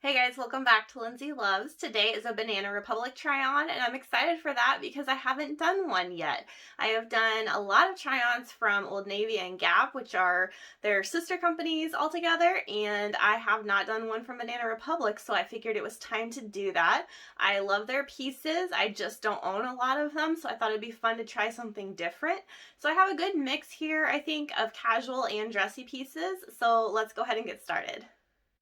Hey guys, welcome back to Lindsey Loves. Today is a Banana Republic try-on, and I'm excited for that because I haven't done one yet. I have done a lot of try-ons from Old Navy and Gap, which are their sister companies altogether, and I have not done one from Banana Republic, so I figured it was time to do that. I love their pieces, I just don't own a lot of them, so I thought it'd be fun to try something different. So I have a good mix here, I think, of casual and dressy pieces, so let's go ahead and get started.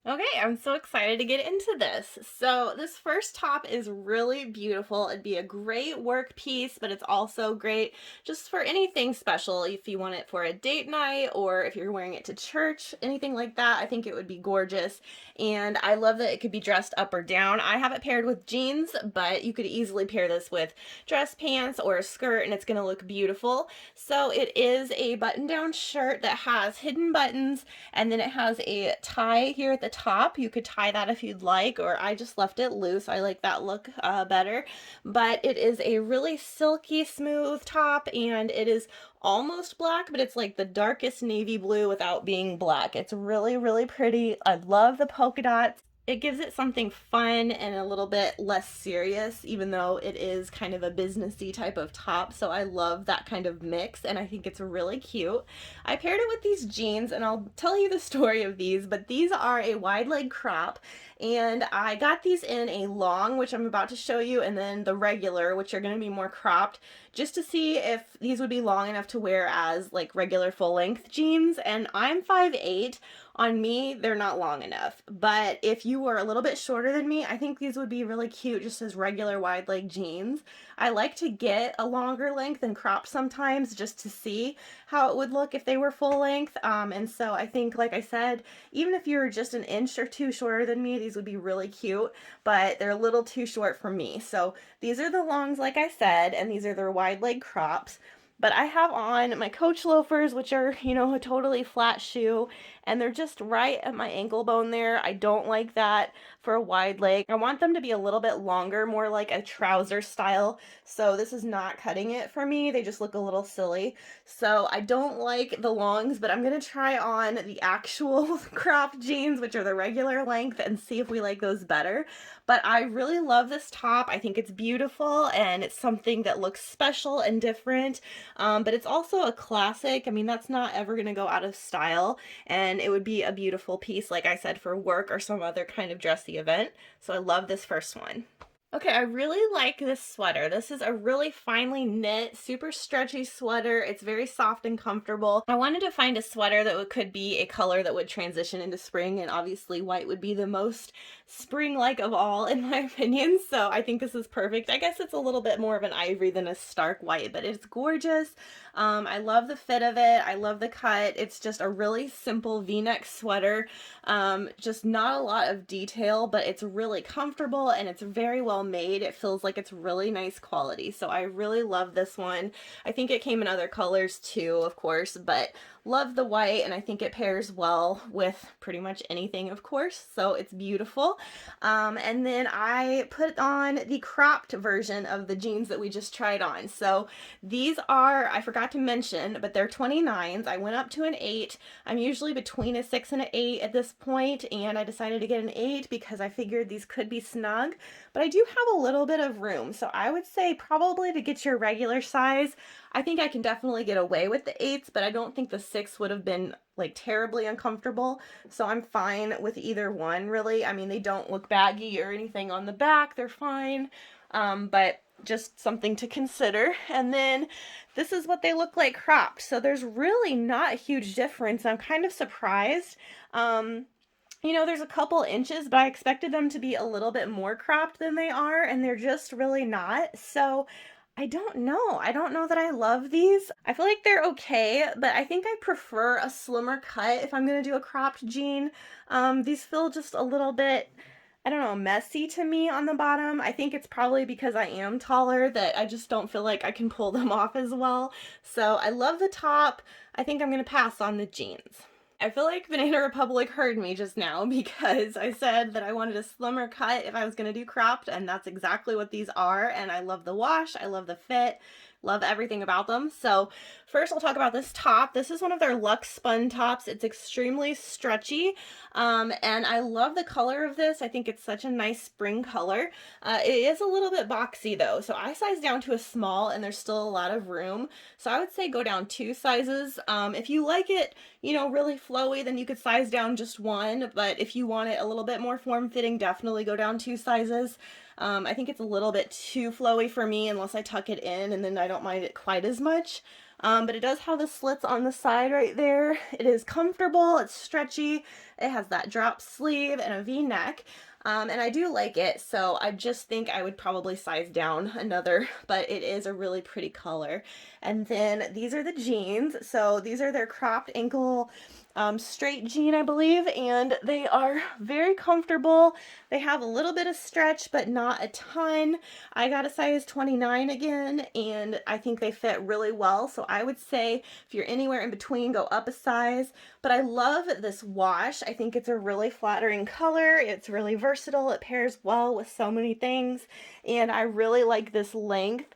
Okay, I'm so excited to get into this. So this first top is really beautiful. It'd be a great work piece, but it's also great just for anything special. If you want it for a date night or if you're wearing it to church, anything like that, I think it would be gorgeous. And I love that it could be dressed up or down. I have it paired with jeans, but you could easily pair this with dress pants or a skirt and it's gonna look beautiful. So it is a button-down shirt that has hidden buttons, and then it has a tie here at the top. You could tie that if you'd like, or I just left it loose. I like that look better. But it is a really silky smooth top, and it is almost black, but it's like the darkest navy blue without being black. It's really, really pretty. I love the polka dots. It gives it something fun and a little bit less serious, even though it is kind of a businessy type of top. So I love that kind of mix, and I think it's really cute. I paired it with these jeans, and I'll tell you the story of these, but these are a wide leg crop, and I got these in a long, which I'm about to show you, and then the regular, which are going to be more cropped, just to see if these would be long enough to wear as like regular full length jeans. And I'm 5'8". On me, they're not long enough, but if you were a little bit shorter than me, I think these would be really cute just as regular wide leg jeans. I like to get a longer length and crop sometimes just to see how it would look if they were full length. And so I think, like I said, even if you were just an inch or two shorter than me, these would be really cute, but they're a little too short for me. So these are the longs, like I said, and these are their wide leg crops. But I have on my Coach loafers, which are, a totally flat shoe, and they're just right at my ankle bone there. I don't like that for a wide leg. I want them to be a little bit longer, more like a trouser style. So this is not cutting it for me. They just look a little silly. So I don't like the longs, but I'm going to try on the actual cropped jeans, which are the regular length, and see if we like those better. But I really love this top. I think it's beautiful, and it's something that looks special and different. But it's also a classic. I mean, that's not ever going to go out of style, and it would be a beautiful piece, like I said, for work or some other kind of dressy event. So I love this first one. Okay, I really like this sweater. This is a really finely knit, super stretchy sweater. It's very soft and comfortable. I wanted to find a sweater that could be a color that would transition into spring, and obviously white would be the most spring-like of all in my opinion, so I think this is perfect. I guess it's a little bit more of an ivory than a stark white, but it's gorgeous. I love the fit of it. I love the cut. It's just a really simple V-neck sweater. Just not a lot of detail, but it's really comfortable and it's very well made. It feels like it's really nice quality. So I really love this one. I think it came in other colors too, of course, but love the white, and I think it pairs well with pretty much anything, of course, so it's beautiful. And then I put on the cropped version of the jeans that we just tried on. So these are, I forgot to mention, but they're 29s. I went up to an 8. I'm usually between a 6 and an 8 at this point, and I decided to get an 8 because I figured these could be snug, but I do have a little bit of room. So I would say probably to get your regular size, I think I can definitely get away with the 8s, but I don't think the 6 would have been like terribly uncomfortable. So I'm fine with either one, really. I mean, they don't look baggy or anything on the back. They're fine, but just something to consider. And then this is what they look like cropped. So there's really not a huge difference. I'm kind of surprised. There's a couple inches, but I expected them to be a little bit more cropped than they are, and they're just really not. So I don't know. I don't know that I love these. I feel like they're okay, but I think I prefer a slimmer cut if I'm going to do a cropped jean. These feel just a little bit, I don't know, messy to me on the bottom. I think it's probably because I am taller that I just don't feel like I can pull them off as well. So I love the top. I think I'm going to pass on the jeans. I feel like Banana Republic heard me just now because I said that I wanted a slimmer cut if I was going to do cropped, and that's exactly what these are. And I love the wash, I love the fit, Love everything about them. So first I'll talk about this top. This is one of their Luxe spun tops. It's extremely stretchy, and I love the color of this. I think it's such a nice spring color. It is a little bit boxy though, so I sized down to a small and there's still a lot of room. So I would say go down 2 sizes. If you like it, you know, really flowy, then you could size down just 1, but if you want it a little bit more form-fitting, definitely go down 2 sizes. I think it's a little bit too flowy for me unless I tuck it in, and then I don't mind it quite as much. But it does have the slits on the side right there. It is comfortable, it's stretchy, it has that drop sleeve and a V-neck. And I do like it, so I just think I would probably size down another, but it is a really pretty color. And then these are the jeans. So these are their cropped ankle straight jean, I believe, and they are very comfortable. They have a little bit of stretch, but not a ton. I got a size 29 again, and I think they fit really well. So I would say if you're anywhere in between, go up a size. But I love this wash. I think it's a really flattering color. It's really versatile. It pairs well with so many things, and I really like this length.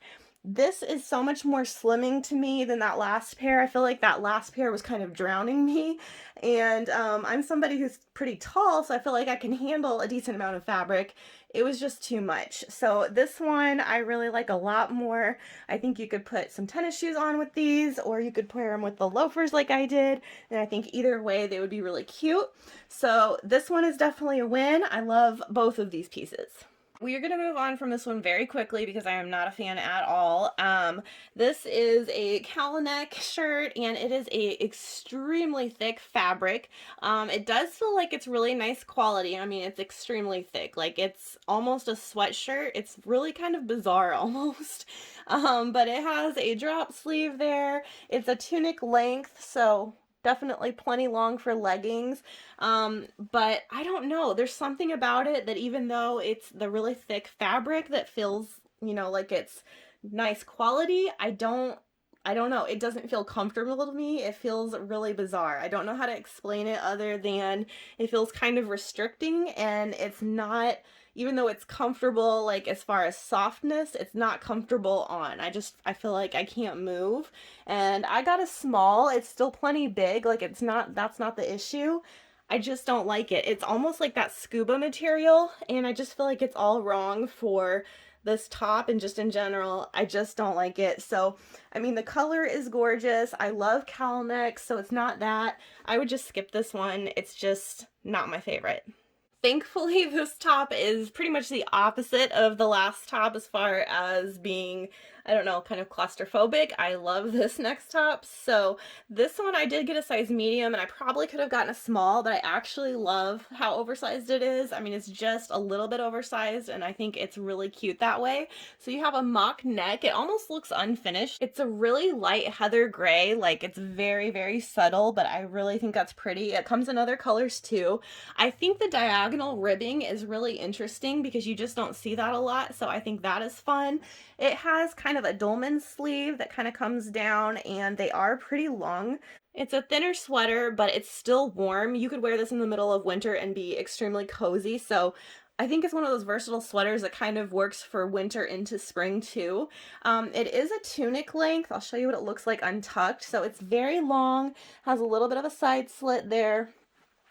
This is so much more slimming to me than that last pair. I feel like that last pair was kind of drowning me, and I'm somebody who's pretty tall, so I feel like I can handle a decent amount of fabric. It was just too much. So this one I really like a lot more. I think you could put some tennis shoes on with these, or you could pair them with the loafers like I did, and I think either way they would be really cute. So this one is definitely a win. I love both of these pieces. We are going to move on from this one very quickly because I am not a fan at all. This is a cowl neck shirt, and it is a extremely thick fabric. It does feel like it's really nice quality. I mean, it's extremely thick. Like, it's almost a sweatshirt. It's really kind of bizarre almost. But it has a drop sleeve there. It's a tunic length, so definitely plenty long for leggings, but I don't know, there's something about it that even though it's the really thick fabric that feels, you know, like it's nice quality, I don't know, it doesn't feel comfortable to me. It feels really bizarre. I don't know how to explain it other than it feels kind of restricting, and it's not, even though it's comfortable, like as far as softness, it's not comfortable on. I feel like I can't move. And I got a small, it's still plenty big, like it's not, that's not the issue. I just don't like it. It's almost like that scuba material, and I just feel like it's all wrong for this top, and just in general, I just don't like it. So, I mean, the color is gorgeous. I love cowl necks, so it's not that. I would just skip this one. It's just not my favorite. Thankfully, this top is pretty much the opposite of the last top as far as being, I don't know, kind of claustrophobic. I love this next top. So this one I did get a size medium, and I probably could have gotten a small, but I actually love how oversized it is. I mean, it's just a little bit oversized, and I think it's really cute that way. So you have a mock neck. It almost looks unfinished. It's a really light heather gray. Like, it's very, very subtle, but I really think that's pretty. It comes in other colors too. I think the diagonal ribbing is really interesting because you just don't see that a lot, so I think that is fun. It has kind of a dolman sleeve that kind of comes down, and they are pretty long. It's a thinner sweater, but it's still warm. You could wear this in the middle of winter and be extremely cozy, so I think it's one of those versatile sweaters that kind of works for winter into spring too. It is a tunic length. I'll show you what it looks like untucked. So it's very long, has a little bit of a side slit there,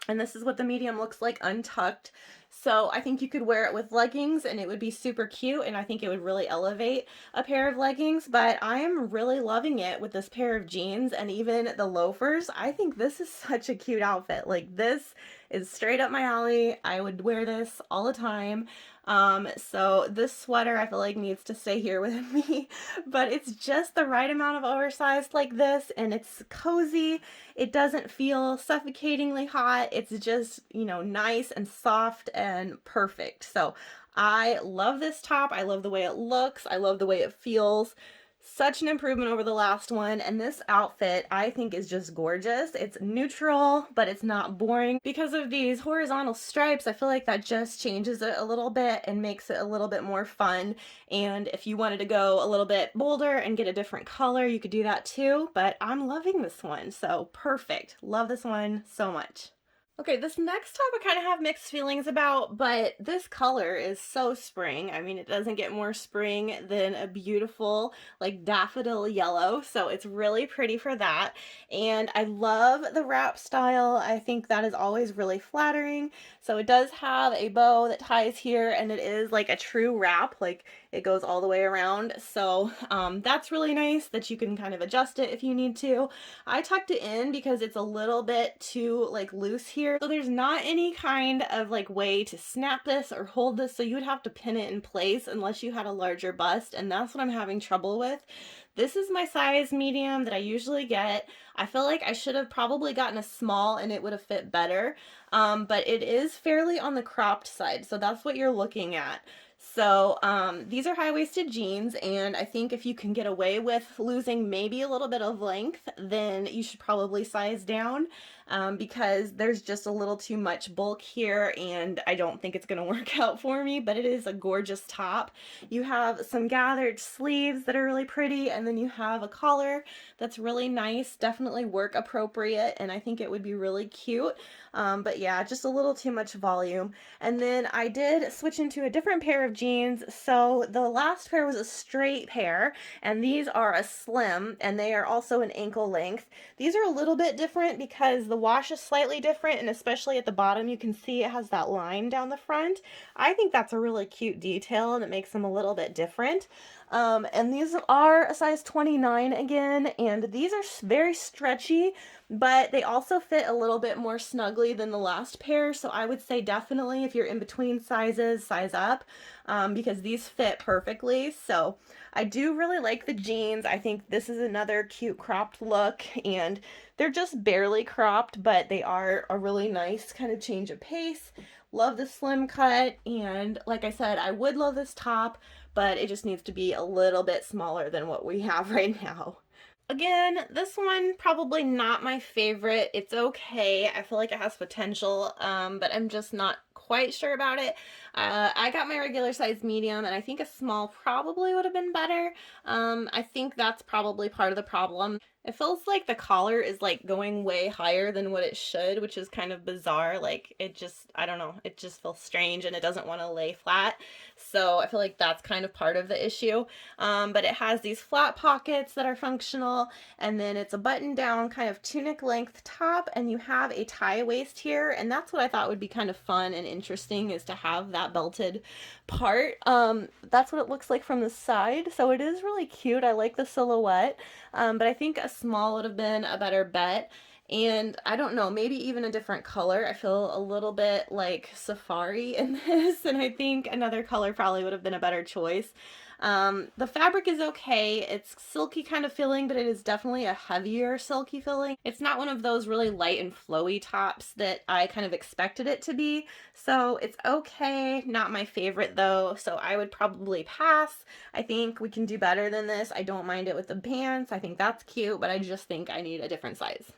and this is what the medium looks like untucked. So I think you could wear it with leggings and it would be super cute, and I think it would really elevate a pair of leggings, but I am really loving it with this pair of jeans and even the loafers. I think this is such a cute outfit. Like, this is straight up my alley. I would wear this all the time. So this sweater I feel like needs to stay here with me, but it's just the right amount of oversized like this, and it's cozy. It doesn't feel suffocatingly hot. It's just, you know, nice and soft and perfect. So I love this top. I love the way it looks. I love the way it feels. Such an improvement over the last one, and this outfit I think is just gorgeous. It's neutral, but it's not boring. Because of these horizontal stripes, I feel like that just changes it a little bit and makes it a little bit more fun. And if you wanted to go a little bit bolder and get a different color, you could do that too, but I'm loving this one, so perfect. Love this one so much. Okay, this next top I kind of have mixed feelings about, but this color is so spring. I mean, it doesn't get more spring than a beautiful, like, daffodil yellow, so it's really pretty for that. And I love the wrap style. I think that is always really flattering. So it does have a bow that ties here, and it is like a true wrap, like it goes all the way around. So that's really nice that you can kind of adjust it if you need to. I tucked it in because it's a little bit too like loose here. So there's not any kind of like way to snap this or hold this, so you would have to pin it in place unless you had a larger bust, and that's what I'm having trouble with. This is my size medium that I usually get. I feel like I should have probably gotten a small and it would have fit better, but it is fairly on the cropped side, so that's what you're looking at. So these are high-waisted jeans, and I think if you can get away with losing maybe a little bit of length, then you should probably size down, because there's just a little too much bulk here, and I don't think it's going to work out for me, but it is a gorgeous top. You have some gathered sleeves that are really pretty, and then you have a collar that's really nice, definitely work appropriate, and I think it would be really cute. But yeah, just a little too much volume. And then I did switch into a different pair of jeans. So the last pair was a straight pair, and these are a slim, and they are also an ankle length. These are a little bit different because the wash is slightly different, and especially at the bottom, you can see it has that line down the front. I think that's a really cute detail, and it makes them a little bit different. And these are a size 29 again, and these are very stretchy, but they also fit a little bit more snugly than the last pair. So I would say definitely if you're in between sizes, size up, because these fit perfectly. So I do really like the jeans. I think this is another cute cropped look, and they're just barely cropped, but they are a really nice kind of change of pace. Love the slim cut, and like I said, I would love this top, but it just needs to be a little bit smaller than what we have right now. Again, this one probably not my favorite. It's okay. I feel like it has potential, but I'm just not quite sure about it. I got my regular size medium, and I think a small probably would have been better. I think that's probably part of the problem. It feels like the collar is like going way higher than what it should, which is kind of bizarre. Like it just, I don't know, it just feels strange and it doesn't want to lay flat. So I feel like that's kind of part of the issue. But it has these flat pockets that are functional, and then it's a button down kind of tunic length top, and you have a tie waist here, and that's what I thought would be kind of fun and interesting, is to have that belted part. That's what it looks like from the side, so it is really cute. I like the silhouette, but I think a small would have been a better bet. And I don't know, maybe even a different color. I feel a little bit like safari in this, and I think another color probably would have been a better choice. The fabric is okay. It's silky kind of feeling, but it is definitely a heavier silky feeling. It's not one of those really light and flowy tops that I kind of expected it to be. So it's okay. Not my favorite though. So I would probably pass. I think we can do better than this. I don't mind it with the pants. I think that's cute, but I just think I need a different size.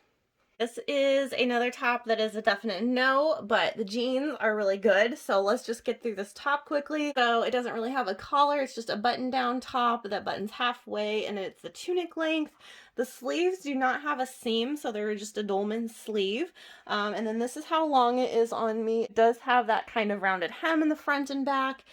This is another top that is a definite no, but the jeans are really good. So let's just get through this top quickly. So it doesn't really have a collar. It's just a button down top that buttons halfway, and it's the tunic length. The sleeves do not have a seam, so they're just a dolman sleeve. And then this is how long it is on me. It does have that kind of rounded hem in the front and back.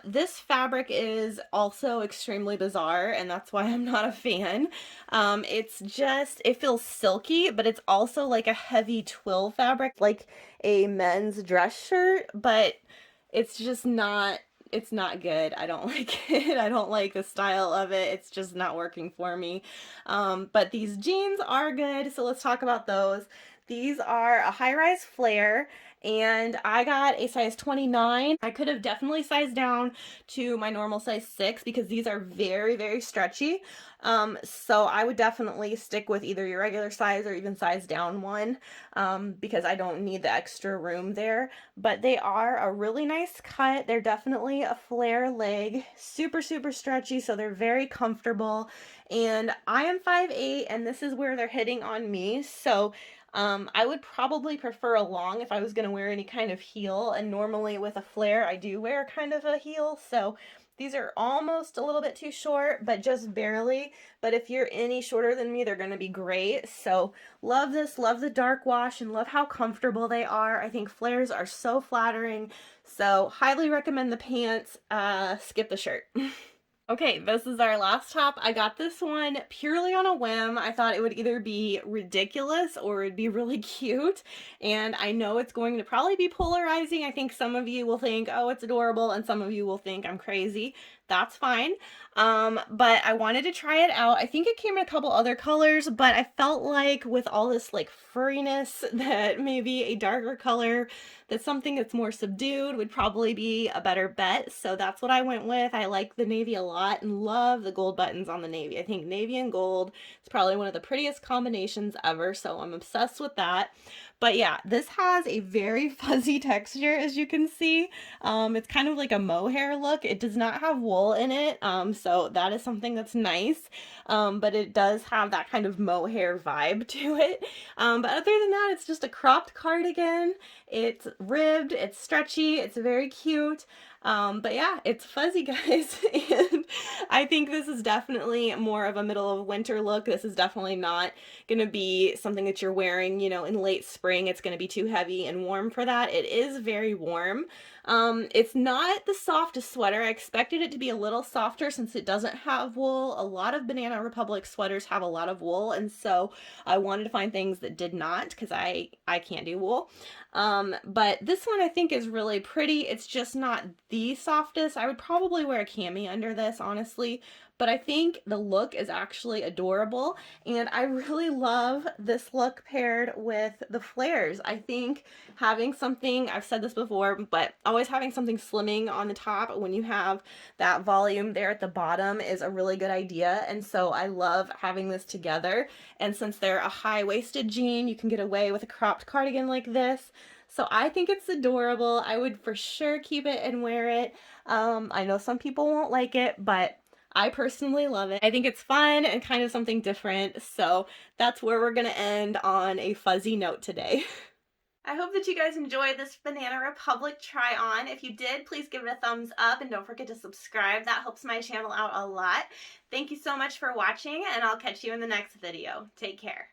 This fabric is also extremely bizarre, and that's why I'm not a fan. It's just, it feels silky, but it's also like a heavy twill fabric, like a men's dress shirt, but it's just not, it's not good. I don't like it. I don't like the style of it. It's just not working for me. But these jeans are good, so let's talk about those. These are a high-rise flare, and I got a size 29. I could have definitely sized down to my normal size 6 because these are very, very stretchy. So I would definitely stick with either your regular size or even size down one, because I don't need the extra room there. But they are a really nice cut. They're definitely a flare leg, super, super stretchy, so they're very comfortable. And I am 5'8", and this is where they're hitting on me. So I would probably prefer a long if I was going to wear any kind of heel, and normally with a flare I do wear kind of a heel, so These are almost a little bit too short, but just barely. But if you're any shorter than me, they're going to be great. So love this, love the dark wash, and love how comfortable they are. I think flares are so flattering. So highly recommend the pants. Skip the shirt. Okay, this is our last top. I got this one purely on a whim. I thought it would either be ridiculous or it'd be really cute. And I know it's going to probably be polarizing. I think some of you will think, oh, it's adorable, and some of you will think I'm crazy. That's fine. But I wanted to try it out. I think it came in a couple other colors, but I felt like with all this like furriness that maybe a darker color, that something that's more subdued would probably be a better bet. So that's what I went with. I like the navy a lot and love the gold buttons on the navy. I think navy and gold is probably one of the prettiest combinations ever, so I'm obsessed with that. But yeah, this has a very fuzzy texture, as you can see. It's kind of like a mohair look. It does not have wool in it, so that is something that's nice. But it does have that kind of mohair vibe to it. But other than that, it's just a cropped cardigan. It's ribbed, it's stretchy, it's very cute. But yeah, it's fuzzy, guys, and I think this is definitely more of a middle of winter look. This is definitely not going to be something that you're wearing, you know, in late spring. It's going to be too heavy and warm for that. It is very warm. It's not the softest sweater. I expected it to be a little softer since it doesn't have wool. A lot of Banana Republic sweaters have a lot of wool, and so I wanted to find things that did not, because I can't do wool. But this one I think is really pretty. It's just not the softest. I would probably wear a cami under this, honestly, but I think the look is actually adorable, and I really love this look paired with the flares. I think having something, I've said this before, but always having something slimming on the top when you have that volume there at the bottom is a really good idea, and so I love having this together. And since they're a high-waisted jean, you can get away with a cropped cardigan like this. So I think it's adorable. I would for sure keep it and wear it. I know some people won't like it, but I personally love it. I think it's fun and kind of something different. So that's where we're going to end on a fuzzy note today. I hope that you guys enjoyed this Banana Republic try on. If you did, please give it a thumbs up and don't forget to subscribe. That helps my channel out a lot. Thank you so much for watching, and I'll catch you in the next video. Take care.